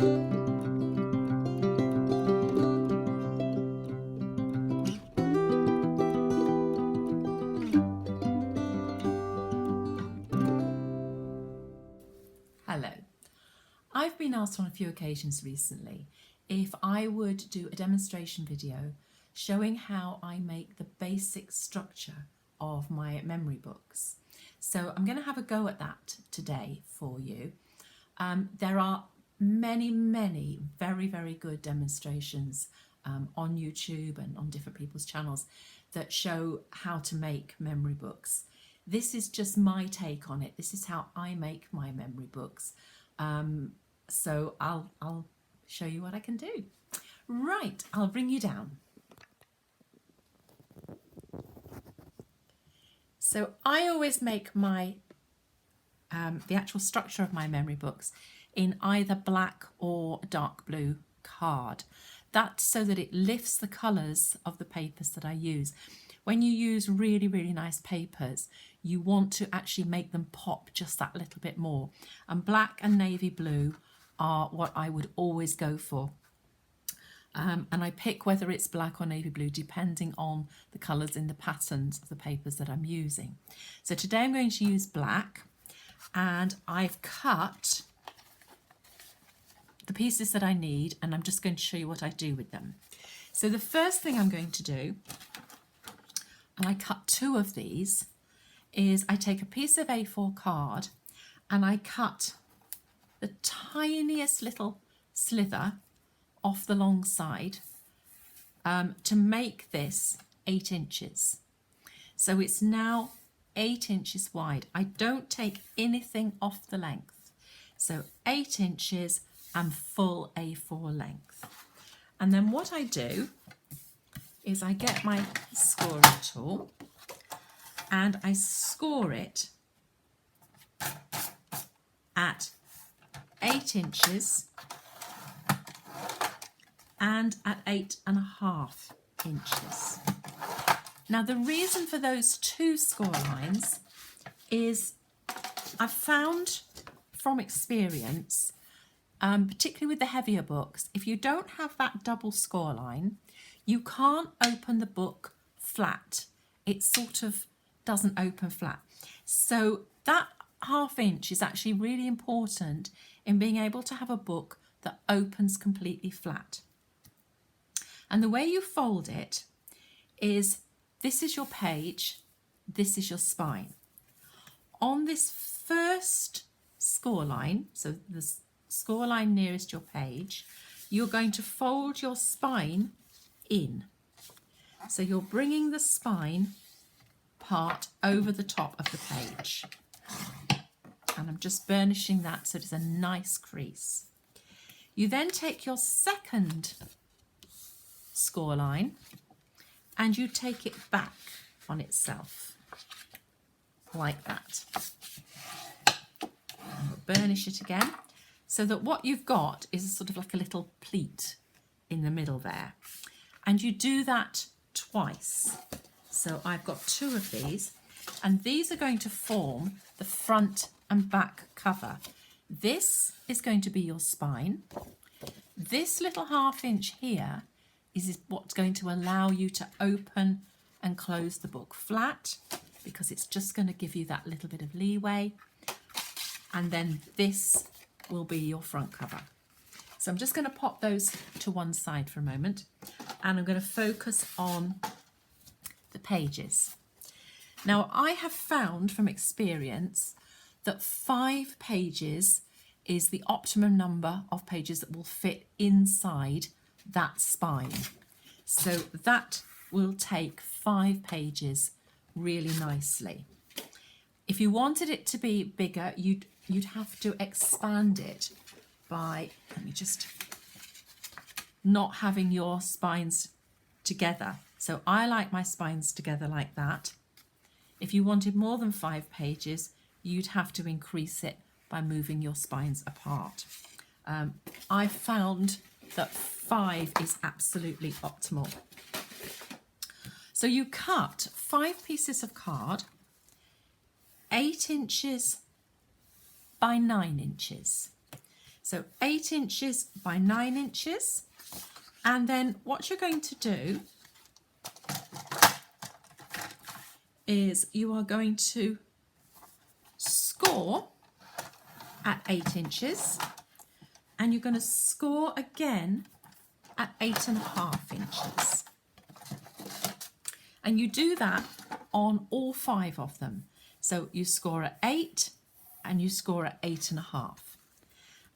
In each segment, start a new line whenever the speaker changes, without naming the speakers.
Hello. I've been asked on a few occasions recently if I would do a demonstration video showing how I make the basic structure of my memory books. So I'm going to have a go at that today for you. There are many very good demonstrations on YouTube and on different people's channels that show how to make memory books. This is just my take on it. This is how I make my memory books. So I'll show you what I can do. Right, I'll bring you down. So I always make my the actual structure of my memory books in either black or dark blue card. That's so that it lifts the colours of the papers that I use. When you use really nice papers, you want to actually make them pop just that little bit more. And black and navy blue are what I would always go for. And I pick whether it's black or navy blue depending on the colours in the patterns of the papers that I'm using. So today I'm going to use black, and I've cut the pieces that I need, and I'm just going to show you what I do with them. So the first thing I'm going to do, and I cut two of these, is I take a piece of A4 card and I cut the tiniest little slither off the long side to make this 8 inches. So it's now 8 inches wide. I don't take anything off the length. So 8 inches and full A4 length. And then what I do is I get my scoring tool and I score it at 8 inches and at 8.5 inches. Now the reason for those two score lines is I've found from experience, particularly with the heavier books, if you don't have that double score line, you can't open the book flat. It sort of doesn't open flat. So that ½ inch is actually really important in being able to have a book that opens completely flat. And the way you fold it is, this is your page, this is your spine. On this first score line, so the score line nearest your page, you're going to fold your spine in. So you're bringing the spine part over the top of the page. And I'm just burnishing that so it's a nice crease. You then take your second score line and you take it back on itself, like that. And burnish it again, so that what you've got is sort of like a little pleat in the middle there. And you do that twice. So I've got two of these, and these are going to form the front and back cover. This is going to be your spine. This little ½ inch here is what's going to allow you to open and close the book flat, because it's just going to give you that little bit of leeway. And then this will be your front cover. So I'm just going to pop those to one side for a moment, and I'm going to focus on the pages. Now, I have found from experience that 5 pages is the optimum number of pages that will fit inside that spine. So that will take 5 pages really nicely. If you wanted it to be bigger, you'd have to expand it by, let me just, not having your spines together. So I like my spines together like that. If you wanted more than 5 pages, you'd have to increase it by moving your spines apart. I found that 5 is absolutely optimal. So you cut 5 pieces of card, 8 inches by 9 inches. So 8 inches by 9 inches. And then what you're going to do is you are going to score at 8 inches, and you're going to score again at 8.5 inches. And you do that on all 5 of them. So you score at 8 and you score at 8.5.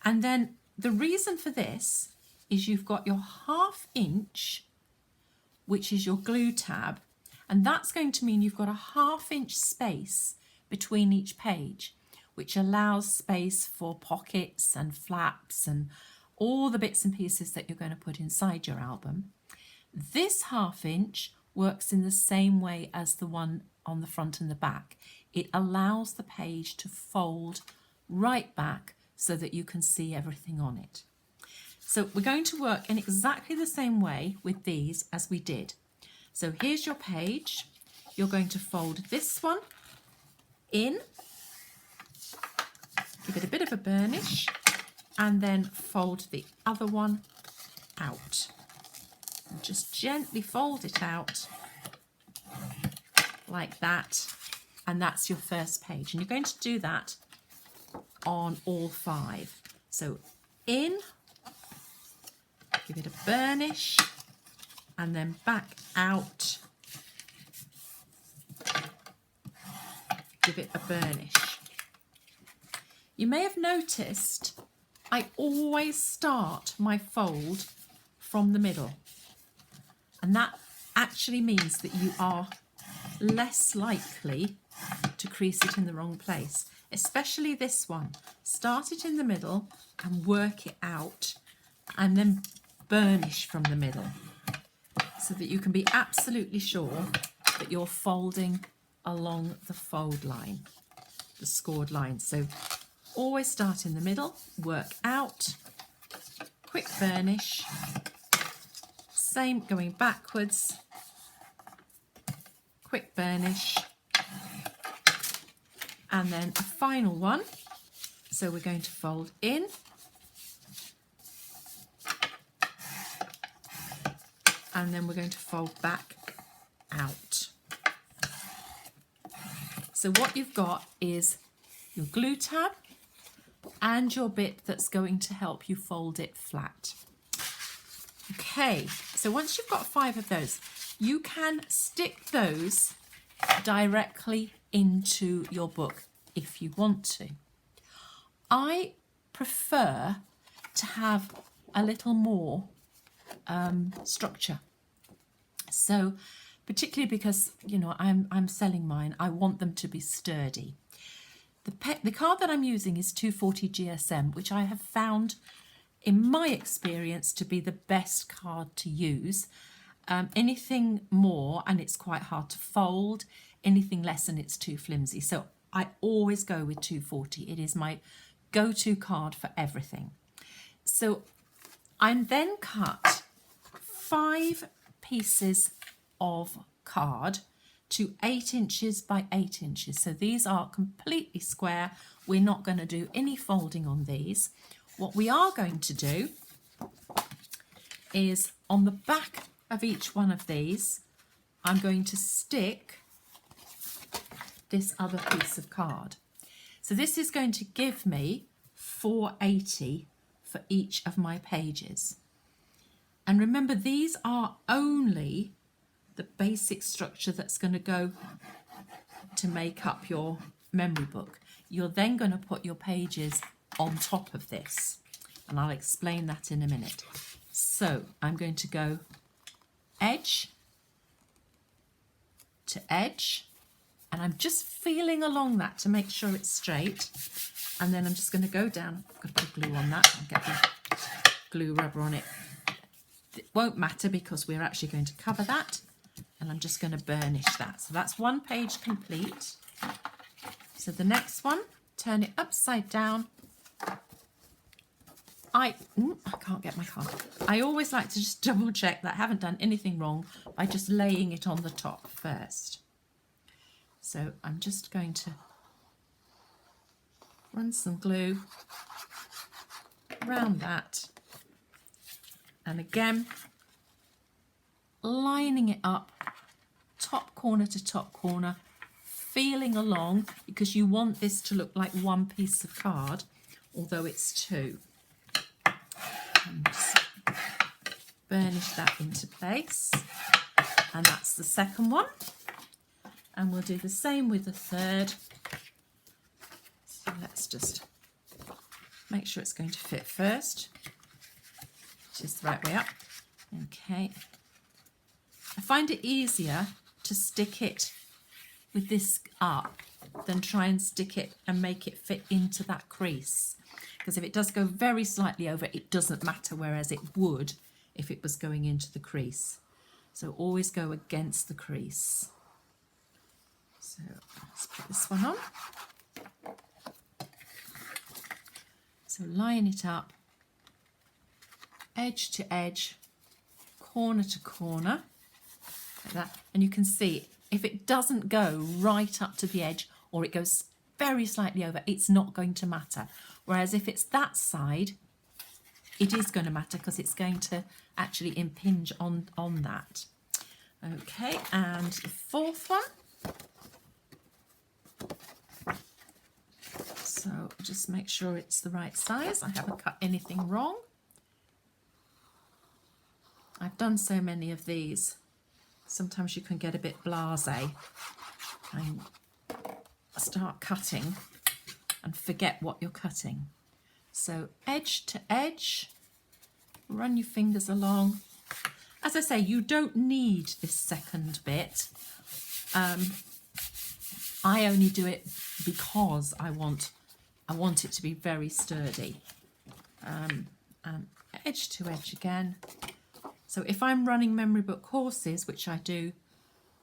And then the reason for this is you've got your 1/2 inch, which is your glue tab, and that's going to mean you've got a 1/2 inch space between each page, which allows space for pockets and flaps and all the bits and pieces that you're going to put inside your album. This 1/2 inch works in the same way as the one on the front and the back. It allows the page to fold right back so that you can see everything on it. So we're going to work in exactly the same way with these as we did. So here's your page. You're going to fold this one in, give it a bit of a burnish, and then fold the other one out. And just gently fold it out like that, and that's your first page. And you're going to do that on all 5. So in, give it a burnish, and then back out, give it a burnish. You may have noticed I always start my fold from the middle, and that actually means that you are less likely to crease it in the wrong place, especially this one. Start it in the middle and work it out, and then burnish from the middle, so that you can be absolutely sure that you're folding along the fold line, the scored line. So always start in the middle, work out, quick burnish, same going backwards, quick burnish, and then a final one. So we're going to fold in, and then we're going to fold back out. So what you've got is your glue tab and your bit that's going to help you fold it flat. Okay, so once you've got 5 of those, you can stick those directly into your book if you want to. I prefer to have a little more structure. So particularly because, you know, I'm selling mine, I want them to be sturdy. The card that I'm using is 240 GSM, which I have found in my experience to be the best card to use. Anything more and it's quite hard to fold, anything less and it's too flimsy. So I always go with 240. It is my go-to card for everything. So I then cut 5 pieces of card to 8 inches by 8 inches. So these are completely square. We're not going to do any folding on these. What we are going to do is on the back of each one of these, I'm going to stick this other piece of card. So this is going to give me 480 for each of my pages. And remember, these are only the basic structure that's going to go to make up your memory book. You're then going to put your pages on top of this, and I'll explain that in a minute. So I'm going to go edge to edge, and I'm just feeling along that to make sure it's straight, and then I'm just going to go down. I've got to put glue on that and get the glue rubber on it. It won't matter because we're actually going to cover that, and I'm just going to burnish that. So that's one page complete. So the next one, turn it upside down. I can't get my card. I always like to just double check that I haven't done anything wrong by just laying it on the top first. So I'm just going to run some glue round that, and again lining it up top corner to top corner, feeling along, because you want this to look like one piece of card, although it's two. And just burnish that into place, and that's the second one, and we'll do the same with the third. So let's just make sure it's going to fit first, which is the right way up. Okay, I find it easier to stick it with this up than try and stick it and make it fit into that crease, because if it does go very slightly over, it doesn't matter, whereas it would if it was going into the crease. So always go against the crease. So let's put this one on. So line it up, edge to edge, corner to corner, like that. And you can see if it doesn't go right up to the edge, or it goes very slightly over, it's not going to matter. Whereas if it's that side, it is going to matter, because it's going to actually impinge on that. Okay, and the fourth one. So just make sure it's the right size. I haven't cut anything wrong. I've done so many of these. Sometimes you can get a bit blasé and start cutting and forget what you're cutting. So edge to edge, run your fingers along. As I say, you don't need this second bit. I only do it because I want it to be very sturdy. And edge to edge again. So if I'm running memory book courses, which I do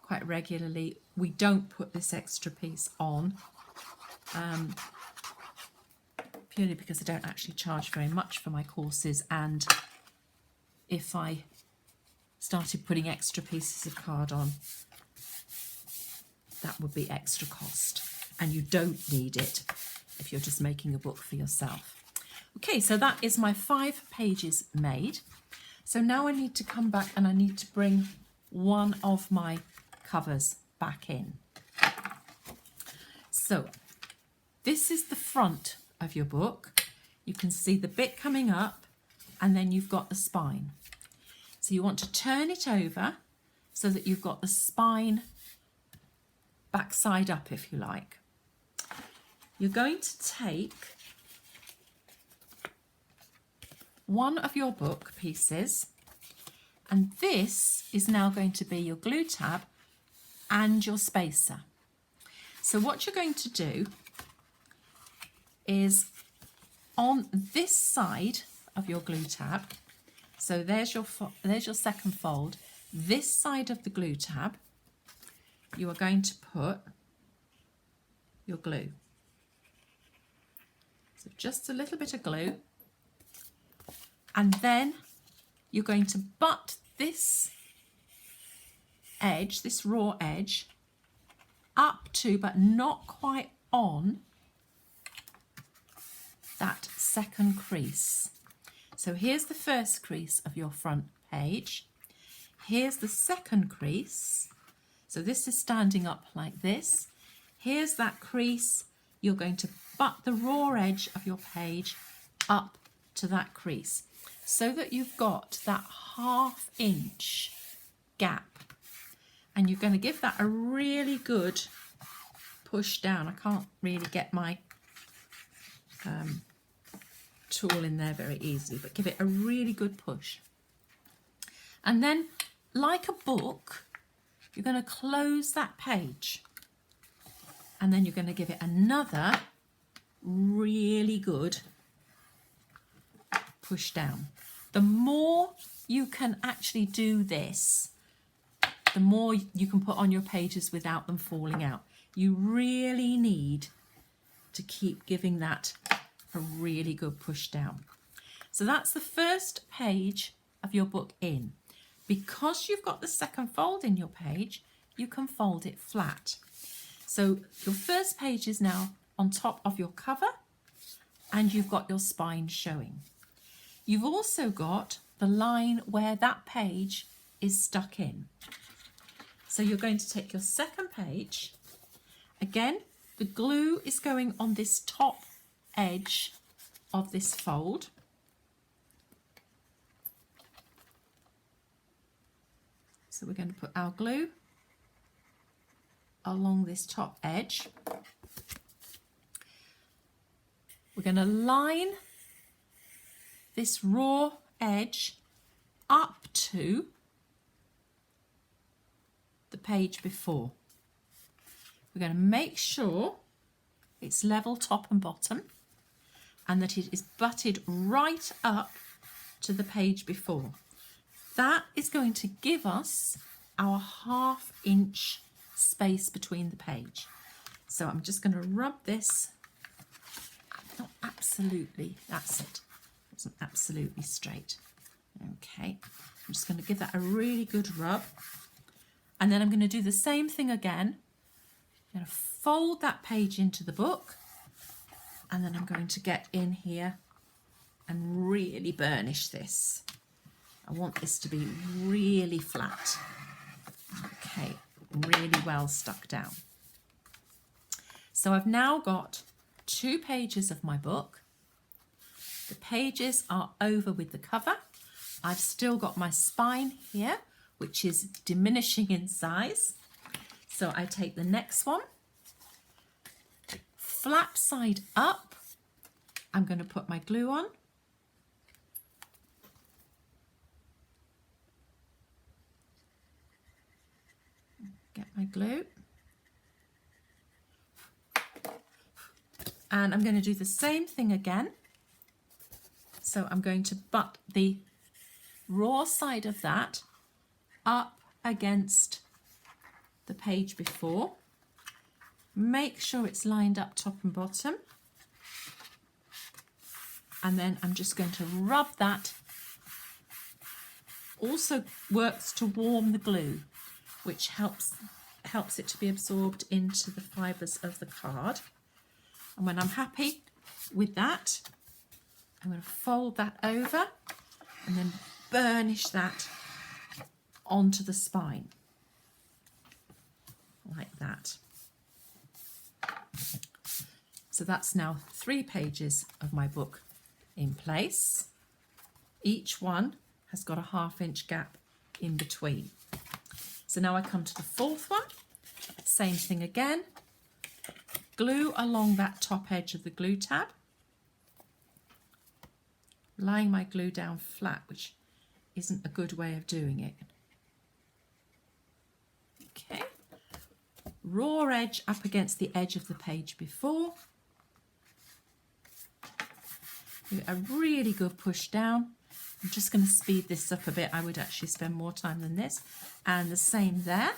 quite regularly, we don't put this extra piece on, purely because I don't actually charge very much for my courses, and if I started putting extra pieces of card on, that would be extra cost, and you don't need it if you're just making a book for yourself. Okay, so that is my 5 pages made. So now I need to come back and I need to bring one of my covers back in. So this is the front of your book. You can see the bit coming up, and then you've got the spine. So you want to turn it over so that you've got the spine back side up, if you like. You're going to take one of your book pieces, and this is now going to be your glue tab and your spacer. So what you're going to do is, on this side of your glue tab, so there's your second fold, this side of the glue tab, you are going to put your glue. So just a little bit of glue, and then you're going to butt this edge, this raw edge, up to, but not quite on, that second crease. So here's the first crease of your front page. Here's the second crease. So this is standing up like this. Here's that crease. You're going to butt the raw edge of your page up to that crease, so that you've got that 1/2 inch gap. And you're going to give that a really good push down. I can't really get my tool in there very easily, but give it a really good push. And then, like a book, you're going to close that page, and then you're going to give it another really good push down. The more you can actually do this, the more you can put on your pages without them falling out. You really need to keep giving that a really good push down. So that's the first page of your book in. Because you've got the second fold in your page, you can fold it flat. So your first page is now on top of your cover, and you've got your spine showing. you've also got the line where that page is stuck in. So you're going to take your second page. Again, the glue is going on this top edge of this fold. So we're going to put our glue along this top edge. We're going to line this raw edge up to the page before. We're going to make sure it's level top and bottom and that it is butted right up to the page before. That is going to give us our 1/2 inch space between the page. So I'm just going to rub this, not absolutely, that's it, it wasn't absolutely straight. Okay, I'm just going to give that a really good rub, and then I'm going to do the same thing again. I'm going to fold that page into the book, and then I'm going to get in here and really burnish this. I want this to be really flat. Okay, really well stuck down. So I've now got 2 pages of my book. The pages are over with the cover. I've still got my spine here, which is diminishing in size. So I take the next one, flap side up. I'm going to put my glue on. Get my glue. And I'm going to do the same thing again. So I'm going to butt the raw side of that up against the page before. Make sure it's lined up top and bottom. And then I'm just going to rub that. Also works to warm the glue, which helps it to be absorbed into the fibres of the card. And when I'm happy with that, I'm going to fold that over and then burnish that onto the spine, like that. So that's now 3 pages of my book in place. Each one has got a 1/2 inch gap in between. So now I come to the 4th one, same thing again, glue along that top edge of the glue tab, laying my glue down flat, which isn't a good way of doing it. Okay, raw edge up against the edge of the page before. Give it a really good push down. I'm just going to speed this up a bit. I would actually spend more time than this. And the same there.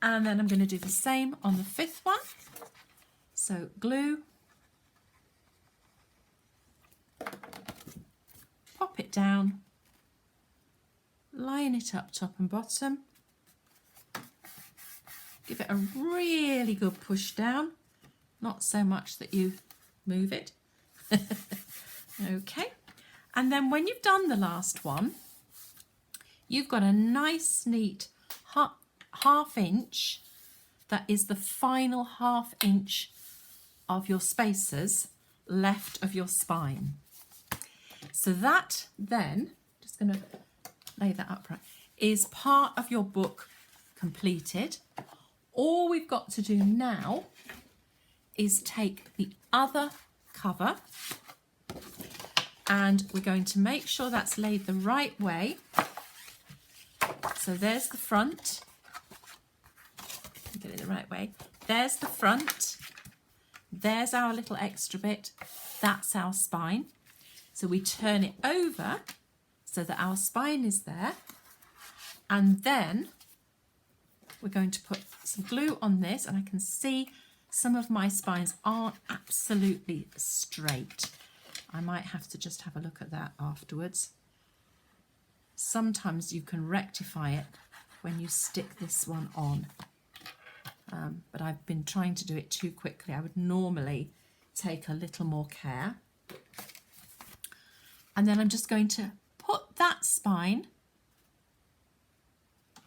And then I'm going to do the same on the 5th one. So glue, pop it down, line it up top and bottom, give it a really good push down, not so much that you move it. Okay, and then when you've done the last one, you've got a nice neat 1/2 inch that is the final 1/2 inch of your spacers left of your spine. So that then, just going to lay that upright, is part of your book completed. All we've got to do now is take the other cover, and we're going to make sure that's laid the right way. So there's the front. Get it the right way. There's the front. There's our little extra bit. That's our spine. So we turn it over so that our spine is there. And then we're going to put some glue on this, and I can see some of my spines aren't absolutely straight. I might have to just have a look at that afterwards. Sometimes you can rectify it when you stick this one on. But I've been trying to do it too quickly. I would normally take a little more care. And then I'm just going to put that spine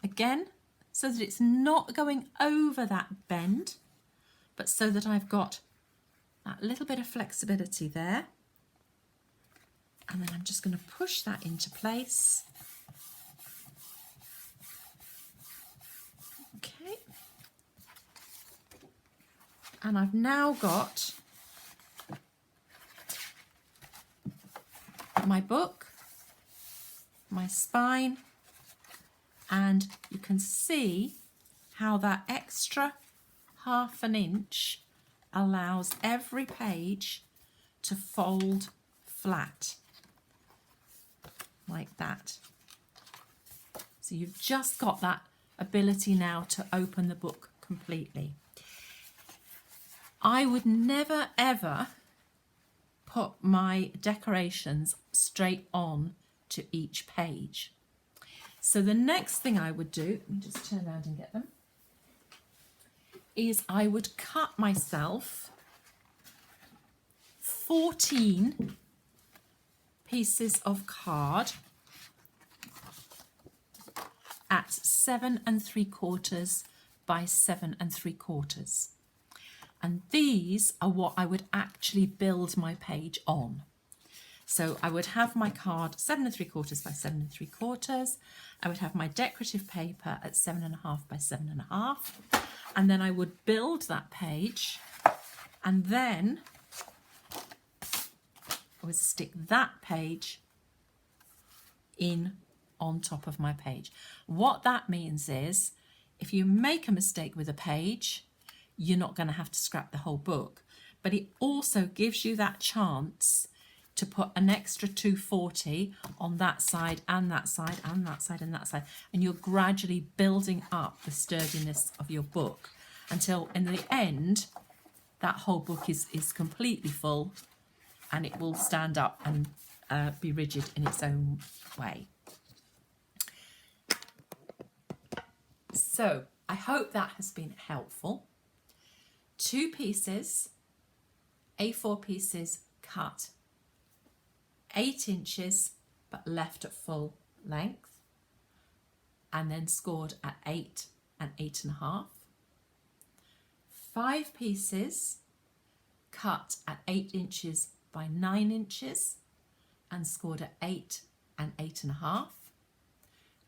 again so that it's not going over that bend, but so that I've got that little bit of flexibility there. And then I'm just going to push that into place. Okay. And I've now got my book, my spine, and you can see how that extra ½ inch allows every page to fold flat like that. So you've just got that ability now to open the book completely. I would never ever put my decorations straight on to each page. So the next thing I would do, let me just turn around and get them, is I would cut myself 14 pieces of card at 7 3/4 by 7 3/4. And these are what I would actually build my page on. So I would have my card 7 3/4 by 7 3/4. I would have my decorative paper at 7 1/2 by 7 1/2. And then I would build that page, and then I would stick that page in on top of my page. What that means is if you make a mistake with a page, you're not going to have to scrap the whole book. But it also gives you that chance to put an extra 240 on that side and that side and that side and that side. And you're gradually building up the sturdiness of your book until in the end, that whole book is completely full and it will stand up and be rigid in its own way. So I hope that has been helpful. 2 pieces, A4 pieces cut 8 inches but left at full length, and then scored at 8 and 8 1/2. 5 pieces cut at 8 inches by 9 inches and scored at 8 and 8 1/2.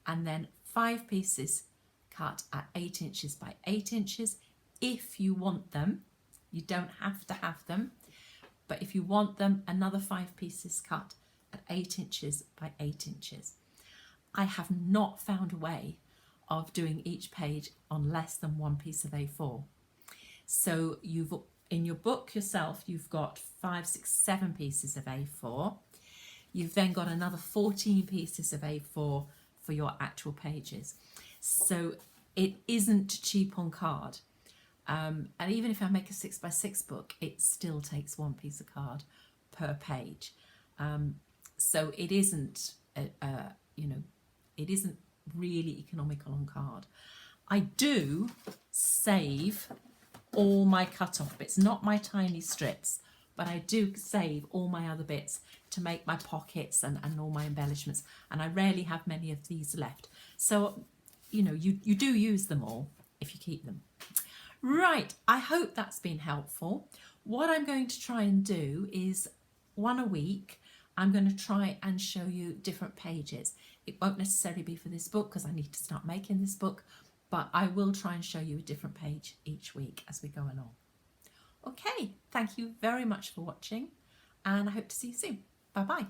And then 5 pieces cut at 8 inches by 8 inches. If you want them, you don't have to have them, but if you want them, another 5 pieces cut at 8 inches by 8 inches. I have not found a way of doing each page on less than 1 piece of A4. So in your book yourself, you've got 5, 6, 7 pieces of A4. You've then got another 14 pieces of A4 for your actual pages. So it isn't cheap on card. And even if I make a 6 by 6 book, it still takes 1 piece of card per page. So it isn't, it isn't really economical on card. I do save all my cut-off bits, not my tiny strips, but I do save all my other bits to make my pockets and all my embellishments, and I rarely have many of these left. So, you do use them all if you keep them. Right, I hope that's been helpful. What I'm going to try and do is 1 a week, I'm going to try and show you different pages. It won't necessarily be for this book because I need to start making this book, but I will try and show you a different page each week as we go along. Okay, thank you very much for watching, and I hope to see you soon. Bye-bye.